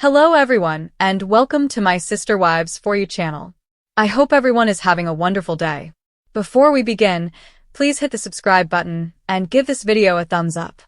Hello everyone, and welcome to my Sister Wives For You channel. I hope everyone is having a wonderful day. Before we begin, please hit the subscribe button and give this video a thumbs up.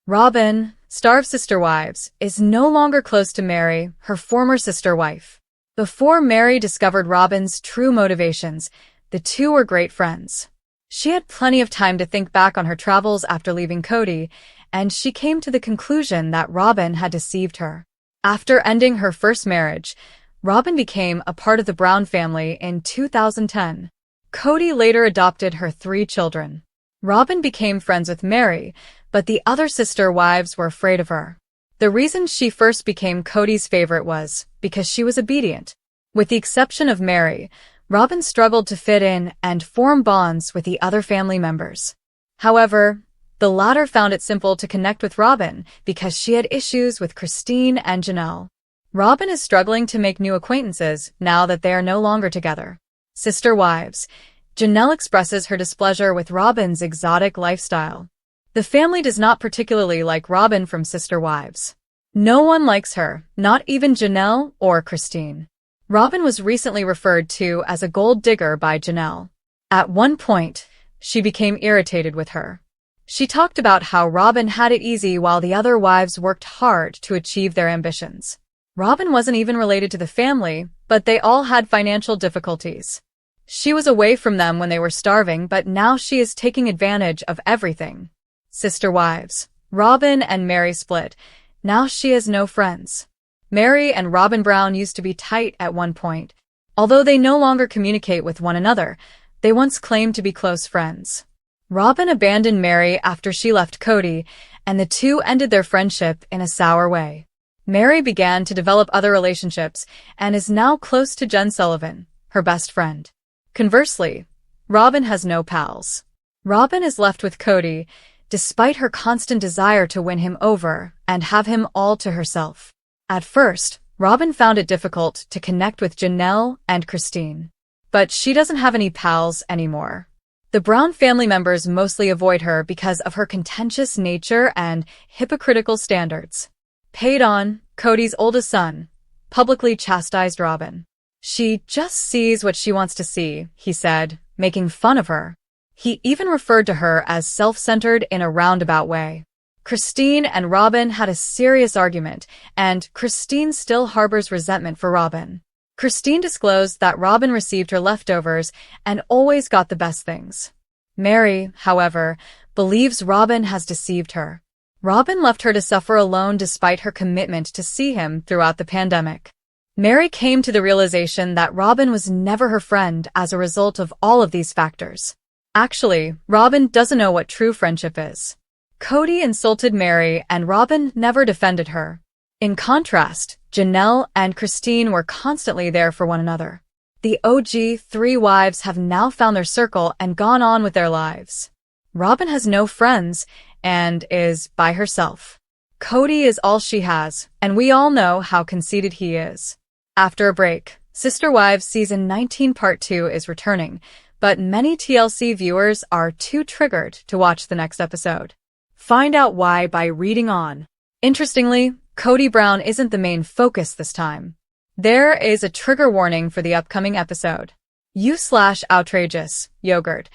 Robyn, star of Sister Wives, is no longer close to Mary, her former sister wife. Before Mary discovered Robyn's true motivations, the two were great friends. She had plenty of time to think back on her travels after leaving Kody, and she came to the conclusion that Robyn had deceived her. After ending her first marriage, Robyn became a part of the Brown family in 2010. Kody later adopted her 3 children. Robyn became friends with Mary, but the other sister wives were afraid of her. The reason she first became Kody's favorite was because she was obedient. With the exception of Mary, Robyn struggled to fit in and form bonds with the other family members. However, the latter found it simple to connect with Robyn because she had issues with Christine and Janelle. Robyn is struggling to make new acquaintances now that they are no longer together. Sister Wives, Janelle expresses her displeasure with Robyn's exotic lifestyle. The family does not particularly like Robyn from Sister Wives. No one likes her, not even Janelle or Christine. Robyn was recently referred to as a gold digger by Janelle. At one point, she became irritated with her. She talked about how Robyn had it easy while the other wives worked hard to achieve their ambitions. Robyn wasn't even related to the family, but they all had financial difficulties. She was away from them when they were starving, but now she is taking advantage of everything. Sister Wives, Robyn and Mary split. Now she has no friends. Mary and Robyn Brown used to be tight at one point. Although they no longer communicate with one another, they once claimed to be close friends. Robyn abandoned Mary after she left Kody, and the two ended their friendship in a sour way. Mary began to develop other relationships and is now close to Jen Sullivan, her best friend. Conversely, Robyn has no pals. Robyn is left with Kody, despite her constant desire to win him over and have him all to herself. At first, Robyn found it difficult to connect with Janelle and Christine. But she doesn't have any pals anymore. The Brown family members mostly avoid her because of her contentious nature and hypocritical standards. Kody, Kody's oldest son, publicly chastised Robyn. "She just sees what she wants to see," he said, making fun of her. He even referred to her as self-centered in a roundabout way. Christine and Robyn had a serious argument, and Christine still harbors resentment for Robyn. Christine disclosed that Robyn received her leftovers and always got the best things. Mary, however, believes Robyn has deceived her. Robyn left her to suffer alone despite her commitment to see him throughout the pandemic. Mary came to the realization that Robyn was never her friend as a result of all of these factors. Actually, Robyn doesn't know what true friendship is. Kody insulted Mary and Robyn never defended her. In contrast, Janelle and Christine were constantly there for one another. The OG 3 wives have now found their circle and gone on with their lives. Robyn has no friends and is by herself. Kody is all she has, and we all know how conceited he is. After a break, Sister Wives Season 19 Part 2 is returning, but many TLC viewers are too triggered to watch the next episode. Find out why by reading on. Interestingly, Kody Brown isn't the main focus this time. There is a trigger warning for the upcoming episode. /outrageous yogurt.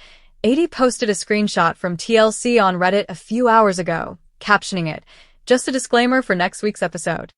80 posted a screenshot from TLC on Reddit a few hours ago, captioning it, "Just a disclaimer for next week's episode."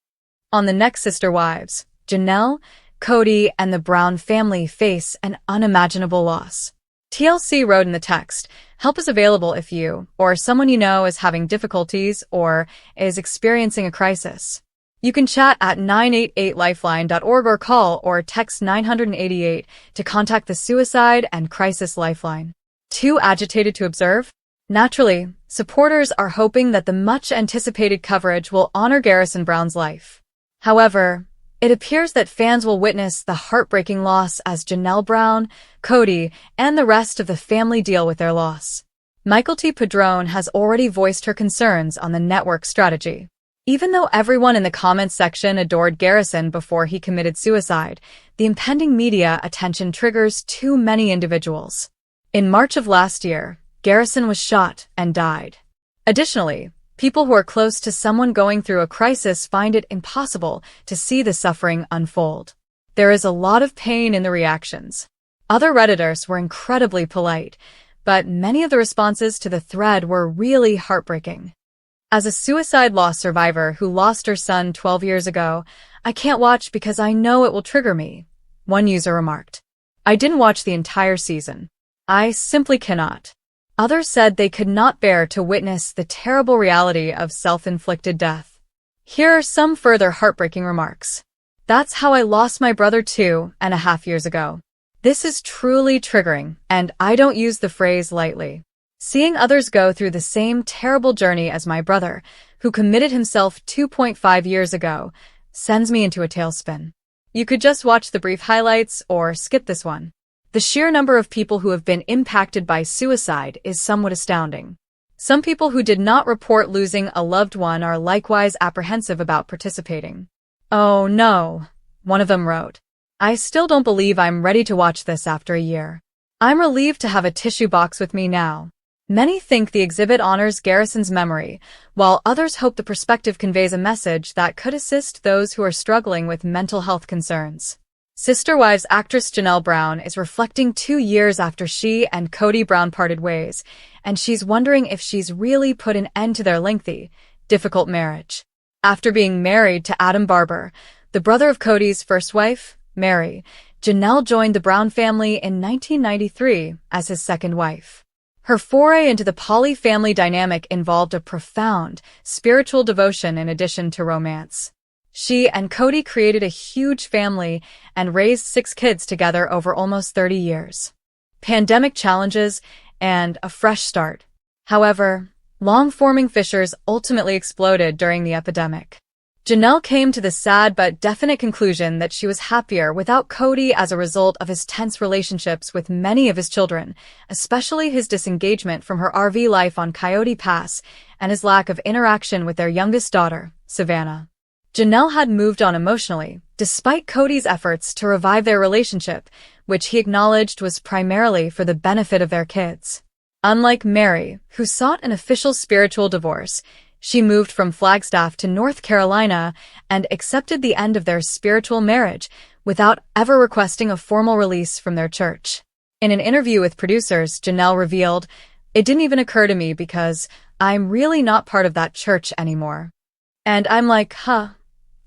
On the next Sister Wives, Janelle, Kody, and the Brown family face an unimaginable loss. TLC wrote in the text, "Help is available if you or someone you know is having difficulties or is experiencing a crisis. You can chat at 988lifeline.org or call or text 988 to contact the Suicide and Crisis Lifeline." Too agitated to observe? Naturally, supporters are hoping that the much-anticipated coverage will honor Garrison Brown's life. However, it appears that fans will witness the heartbreaking loss as Janelle Brown, Kody, and the rest of the family deal with their loss. Michael T. Padrone has already voiced her concerns on the network's strategy. Even though everyone in the comments section adored Garrison before he committed suicide, the impending media attention triggers too many individuals. In March of last year, Garrison was shot and died. Additionally, People who are close to someone going through a crisis find it impossible to see the suffering unfold. There is a lot of pain in the reactions. Other Redditors were incredibly polite, but many of the responses to the thread were really heartbreaking. As a suicide loss survivor who lost her son 12 years ago, I can't watch because I know it will trigger me, one user remarked. I didn't watch the entire season. I simply cannot. Others said they could not bear to witness the terrible reality of self-inflicted death. Here are some further heartbreaking remarks. That's how I lost my brother 2.5 years ago. This is truly triggering, and I don't use the phrase lightly. Seeing others go through the same terrible journey as my brother, who committed himself 2.5 years ago, sends me into a tailspin. You could just watch the brief highlights or skip this one. The sheer number of people who have been impacted by suicide is somewhat astounding. Some people who did not report losing a loved one are likewise apprehensive about participating. Oh no, one of them wrote. I still don't believe I'm ready to watch this after a year. I'm relieved to have a tissue box with me now. Many think the exhibit honors Garrison's memory, while others hope the perspective conveys a message that could assist those who are struggling with mental health concerns. Sister Wives actress Janelle Brown is reflecting 2 years after she and Kody Brown parted ways, and she's wondering if she's really put an end to their lengthy, difficult marriage. After being married to Adam Barber, the brother of Kody's first wife, Mary, Janelle joined the Brown family in 1993 as his second wife. Her foray into the poly family dynamic involved a profound, spiritual devotion in addition to romance. She and Kody created a huge family and raised 6 kids together over almost 30 years. Pandemic challenges and a fresh start. However, long-forming fissures ultimately exploded during the epidemic. Janelle came to the sad but definite conclusion that she was happier without Kody as a result of his tense relationships with many of his children, especially his disengagement from her RV life on Coyote Pass and his lack of interaction with their youngest daughter, Savannah. Janelle had moved on emotionally, despite Kody's efforts to revive their relationship, which he acknowledged was primarily for the benefit of their kids. Unlike Mary, who sought an official spiritual divorce, she moved from Flagstaff to North Carolina and accepted the end of their spiritual marriage without ever requesting a formal release from their church. In an interview with producers, Janelle revealed, "It didn't even occur to me because I'm really not part of that church anymore." And I'm like, huh,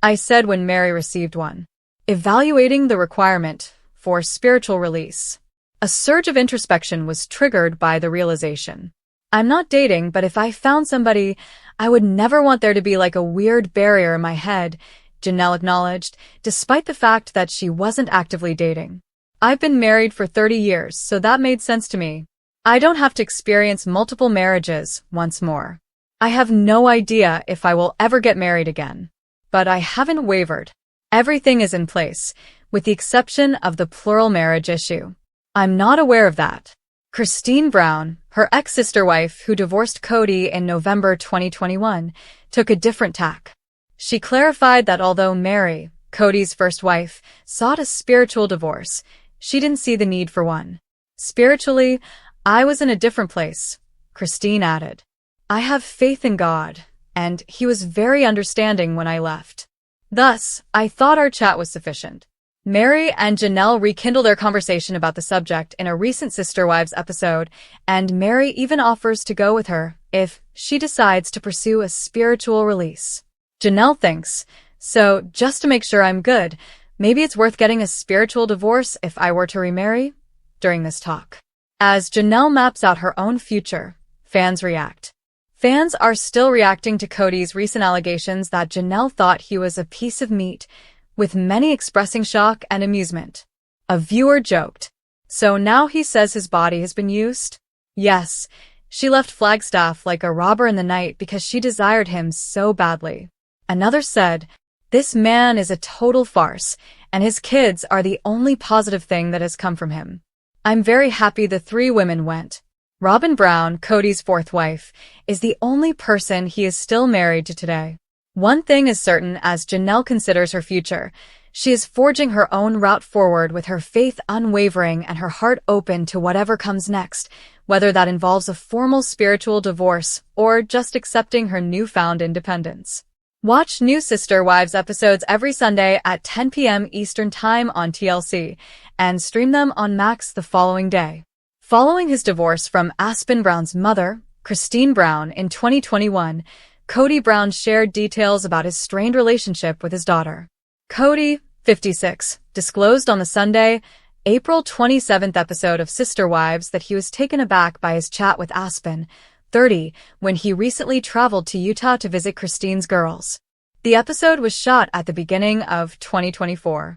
I said when Mary received one. Evaluating the requirement for spiritual release. A surge of introspection was triggered by the realization. I'm not dating, but if I found somebody, I would never want there to be like a weird barrier in my head, Janelle acknowledged, despite the fact that she wasn't actively dating. I've been married for 30 years, so that made sense to me. I don't have to experience multiple marriages once more. I have no idea if I will ever get married again. But I haven't wavered. Everything is in place, with the exception of the plural marriage issue. I'm not aware of that. Christine Brown, her ex-sister wife who divorced Kody in November 2021, took a different tack. She clarified that although Mary, Kody's first wife, sought a spiritual divorce, she didn't see the need for one. Spiritually, I was in a different place, Christine added. I have faith in God, and He was very understanding when I left. Thus, I thought our chat was sufficient. Mary and Janelle rekindle their conversation about the subject in a recent Sister Wives episode, and Mary even offers to go with her if she decides to pursue a spiritual release. Janelle thinks, so just to make sure I'm good, maybe it's worth getting a spiritual divorce if I were to remarry? During this talk. As Janelle maps out her own future, fans react. Fans are still reacting to Kody's recent allegations that Janelle thought he was a piece of meat, with many expressing shock and amusement. A viewer joked, "So now he says his body has been used?" Yes, she left Flagstaff like a robber in the night because she desired him so badly. Another said, "This man is a total farce, and his kids are the only positive thing that has come from him. I'm very happy the 3 women went." Robin Brown, Kody's 4th wife, is the only person he is still married to today. One thing is certain as Janelle considers her future. She is forging her own route forward with her faith unwavering and her heart open to whatever comes next, whether that involves a formal spiritual divorce or just accepting her newfound independence. Watch new Sister Wives episodes every Sunday at 10 p.m. Eastern Time on TLC and stream them on Max the following day. Following his divorce from Aspen Brown's mother, Christine Brown, in 2021, Kody Brown shared details about his strained relationship with his daughter. Kody, 56, disclosed on the Sunday, April 27th episode of Sister Wives that he was taken aback by his chat with Aspen, 30, when he recently traveled to Utah to visit Christine's girls. The episode was shot at the beginning of 2024.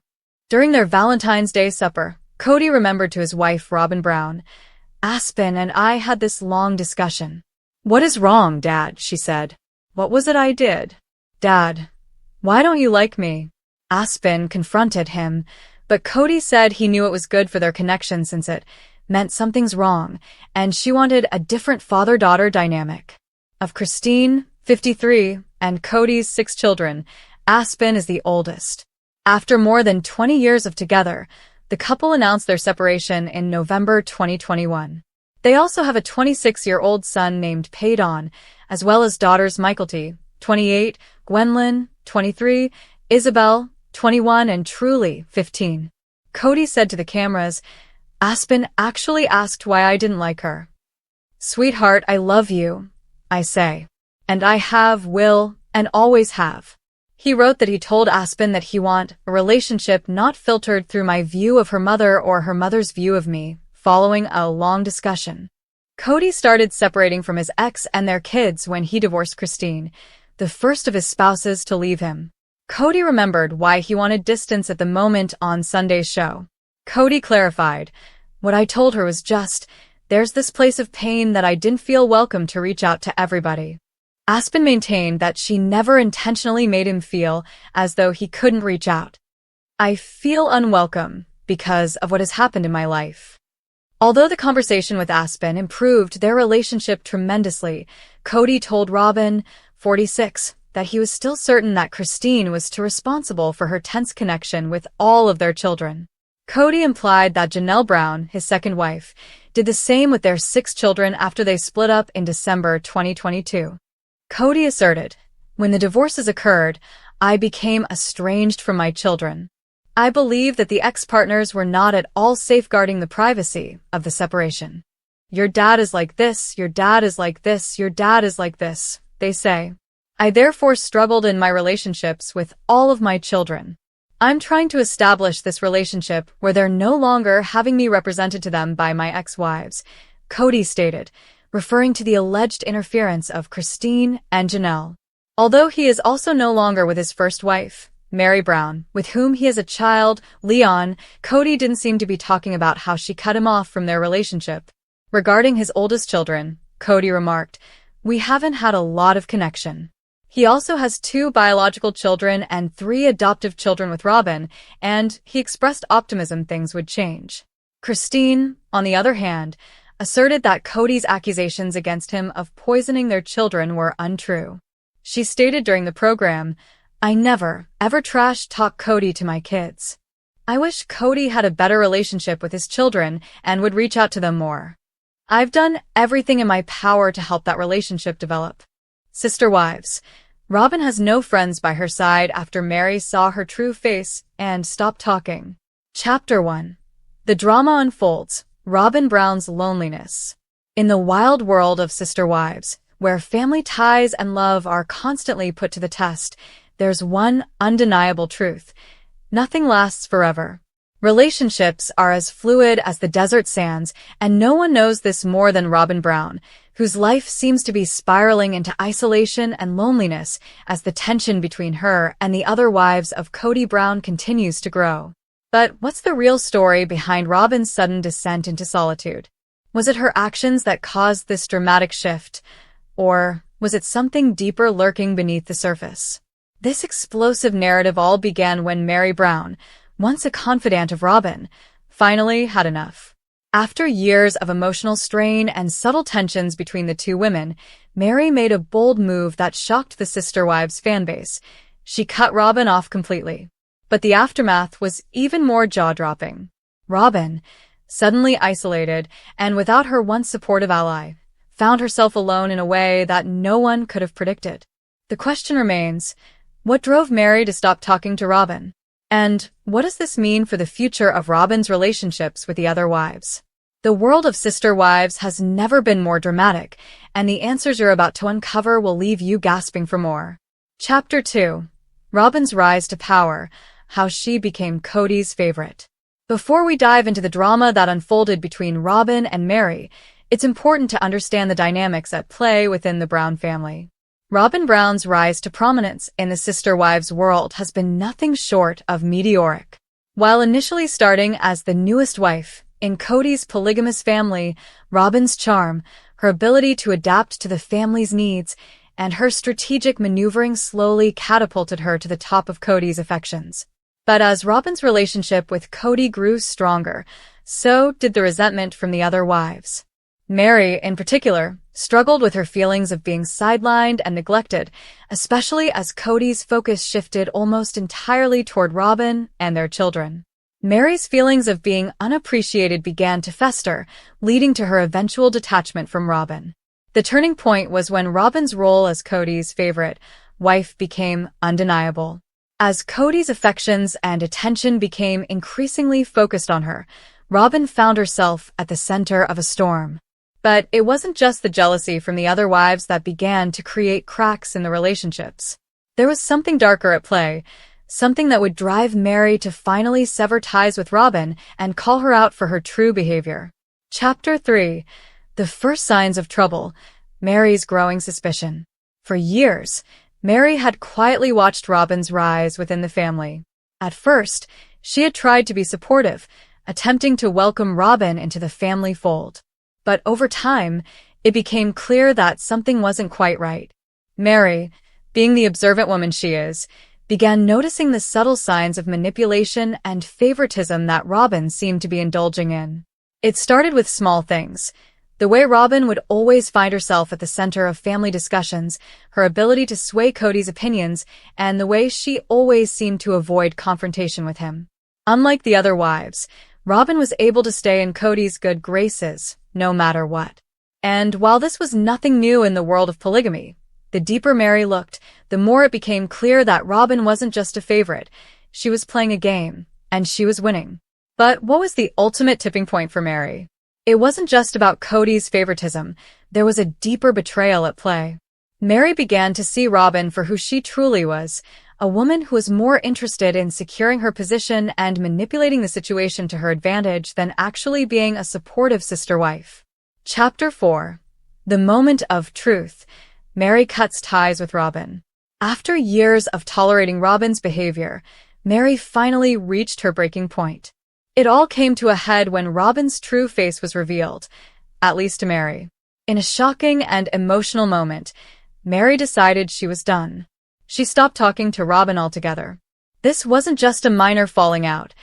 During their Valentine's Day supper, Kody remembered to his wife Robin Brown, "Aspen and I had this long discussion." "What is wrong, Dad?" she said. "What was it I did?" "Dad, why don't you like me?" Aspen confronted him, but Kody said he knew it was good for their connection since it meant something's wrong, and she wanted a different father-daughter dynamic. Of Christine, 53, and Kody's 6 children, Aspen is the oldest. After more than 20 years of together, the couple announced their separation in November 2021. They also have a 26-year-old son named Paydon, as well as daughters Michaelty, 28, Gwendolyn, 23, Isabel, 21, and Truly, 15. Kody said to the cameras, "Aspen actually asked why I didn't like her. Sweetheart, I love you, I say. And I have, will, and always have." He wrote that he told Aspen that he want a relationship not filtered through my view of her mother or her mother's view of me, following a long discussion. Kody started separating from his ex and their kids when he divorced Christine, the first of his spouses to leave him. Kody remembered why he wanted distance at the moment on Sunday's show. Kody clarified, "What I told her was just, there's this place of pain that I didn't feel welcome to reach out to everybody." Aspen maintained that she never intentionally made him feel as though he couldn't reach out. "I feel unwelcome because of what has happened in my life." Although the conversation with Aspen improved their relationship tremendously, Kody told Robin, 46, that he was still certain that Christine was too responsible for her tense connection with all of their children. Kody implied that Janelle Brown, his second wife, did the same with their 6 children after they split up in December 2022. Kody asserted, "When the divorces occurred, I became estranged from my children. I believe that the ex-partners were not at all safeguarding the privacy of the separation. Your dad is like this, your dad is like this, your dad is like this, they say. I therefore struggled in my relationships with all of my children. I'm trying to establish this relationship where they're no longer having me represented to them by my ex-wives," Kody stated, referring to the alleged interference of Christine and Janelle. Although he is also no longer with his first wife, Mary Brown, with whom he has a child, Leon, Kody didn't seem to be talking about how she cut him off from their relationship. Regarding his oldest children, Kody remarked, "We haven't had a lot of connection." He also has 2 biological children and 3 adoptive children with Robin, and he expressed optimism things would change. Christine, on the other hand, asserted that Kody's accusations against him of poisoning their children were untrue. She stated during the program, "I never, ever trash-talk Kody to my kids. I wish Kody had a better relationship with his children and would reach out to them more. I've done everything in my power to help that relationship develop." Sister Wives. Robin has no friends by her side after Mary saw her true face and stopped talking. Chapter 1. The drama unfolds. Robin Brown's loneliness. In the wild world of Sister Wives, where family ties and love are constantly put to the test, there's one undeniable truth. Nothing lasts forever. Relationships are as fluid as the desert sands, and no one knows this more than Robin Brown, whose life seems to be spiraling into isolation and loneliness as the tension between her and the other wives of Kody Brown continues to grow. But what's the real story behind Robin's sudden descent into solitude? Was it her actions that caused this dramatic shift? Or was it something deeper lurking beneath the surface? This explosive narrative all began when Mary Brown, once a confidant of Robin, finally had enough. After years of emotional strain and subtle tensions between the 2 women, Mary made a bold move that shocked the Sister Wives fanbase. She cut Robin off completely. But the aftermath was even more jaw-dropping. Robin, suddenly isolated, and without her once supportive ally, found herself alone in a way that no one could have predicted. The question remains, what drove Mary to stop talking to Robin? And what does this mean for the future of Robin's relationships with the other wives? The world of sister wives has never been more dramatic, and the answers you're about to uncover will leave you gasping for more. Chapter 2. Robin's Rise to Power, How She Became Kody's Favorite. Before we dive into the drama that unfolded between Robin and Mary, it's important to understand the dynamics at play within the Brown family. Robin Brown's rise to prominence in the sister wives world has been nothing short of meteoric. While initially starting as the newest wife in Kody's polygamous family, Robin's charm, her ability to adapt to the family's needs, and her strategic maneuvering slowly catapulted her to the top of Kody's affections. But as Robin's relationship with Kody grew stronger, so did the resentment from the other wives. Mary, in particular, struggled with her feelings of being sidelined and neglected, especially as Kody's focus shifted almost entirely toward Robin and their children. Mary's feelings of being unappreciated began to fester, leading to her eventual detachment from Robin. The turning point was when Robin's role as Kody's favorite wife became undeniable. As Kody's affections and attention became increasingly focused on her, Robin found herself at the center of a storm. But it wasn't just the jealousy from the other wives that began to create cracks in the relationships. There was something darker at play, something that would drive Mary to finally sever ties with Robin and call her out for her true behavior. Chapter 3. The First Signs of Trouble, Mary's Growing Suspicion. For years, Mary had quietly watched Robin's rise within the family. At first, she had tried to be supportive, attempting to welcome Robin into the family fold. But over time, it became clear that something wasn't quite right. Mary, being the observant woman she is, began noticing the subtle signs of manipulation and favoritism that Robin seemed to be indulging in. It started with small things. The way Robin would always find herself at the center of family discussions, her ability to sway Kody's opinions, and the way she always seemed to avoid confrontation with him. Unlike the other wives, Robin was able to stay in Kody's good graces, no matter what. And while this was nothing new in the world of polygamy, the deeper Mary looked, the more it became clear that Robin wasn't just a favorite. She was playing a game, and she was winning. But what was the ultimate tipping point for Mary? It wasn't just about Kody's favoritism. There was a deeper betrayal at play. Mary began to see Robin for who she truly was, a woman who was more interested in securing her position and manipulating the situation to her advantage than actually being a supportive sister wife. Chapter 4. The Moment of Truth. Mary cuts ties with Robin. After years of tolerating Robin's behavior, Mary finally reached her breaking point. It all came to a head when Robin's true face was revealed, at least to Mary. In a shocking and emotional moment, Mary decided she was done. She stopped talking to Robin altogether. This wasn't just a minor falling out.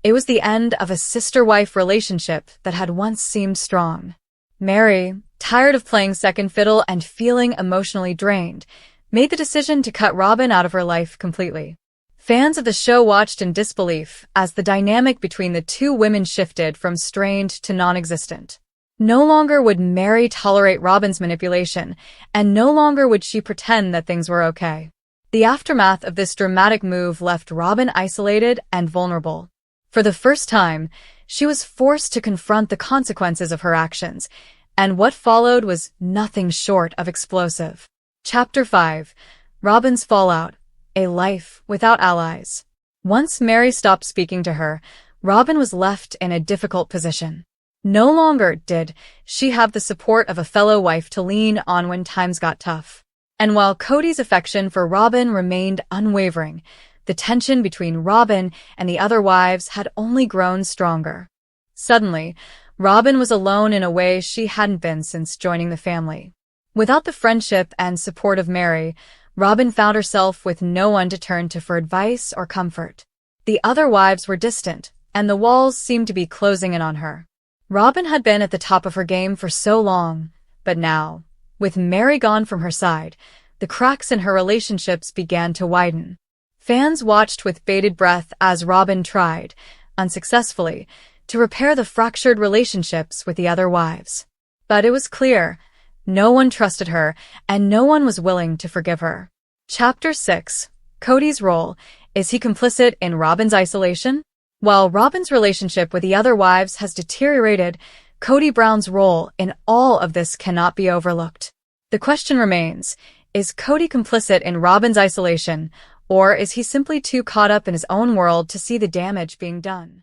It was the end of a sister-wife relationship that had once seemed strong. Mary, tired of playing second fiddle and feeling emotionally drained, made the decision to cut Robin out of her life completely. Fans of the show watched in disbelief as the dynamic between the two women shifted from strained to non-existent. No longer would Mary tolerate Robin's manipulation, and no longer would she pretend that things were okay. The aftermath of this dramatic move left Robin isolated and vulnerable. For the first time, she was forced to confront the consequences of her actions, and what followed was nothing short of explosive. Chapter 5. Robin's Fallout. A Life Without Allies. Once Mary stopped speaking to her, Robin was left in a difficult position. No longer did she have the support of a fellow wife to lean on when times got tough. And while Kody's affection for Robin remained unwavering, the tension between Robin and the other wives had only grown stronger. Suddenly, Robin was alone in a way she hadn't been since joining the family. Without the friendship and support of Mary, Robin found herself with no one to turn to for advice or comfort. The other wives were distant, and the walls seemed to be closing in on her. Robin had been at the top of her game for so long, but now, with Mary gone from her side, the cracks in her relationships began to widen. Fans watched with bated breath as Robin tried, unsuccessfully, to repair the fractured relationships with the other wives. But it was clear, no one trusted her, and no one was willing to forgive her. Chapter 6. Kody's role. Is he complicit in Robyn's isolation? While Robyn's relationship with the other wives has deteriorated, Kody Brown's role in all of this cannot be overlooked. The question remains, is Kody complicit in Robyn's isolation, or is he simply too caught up in his own world to see the damage being done?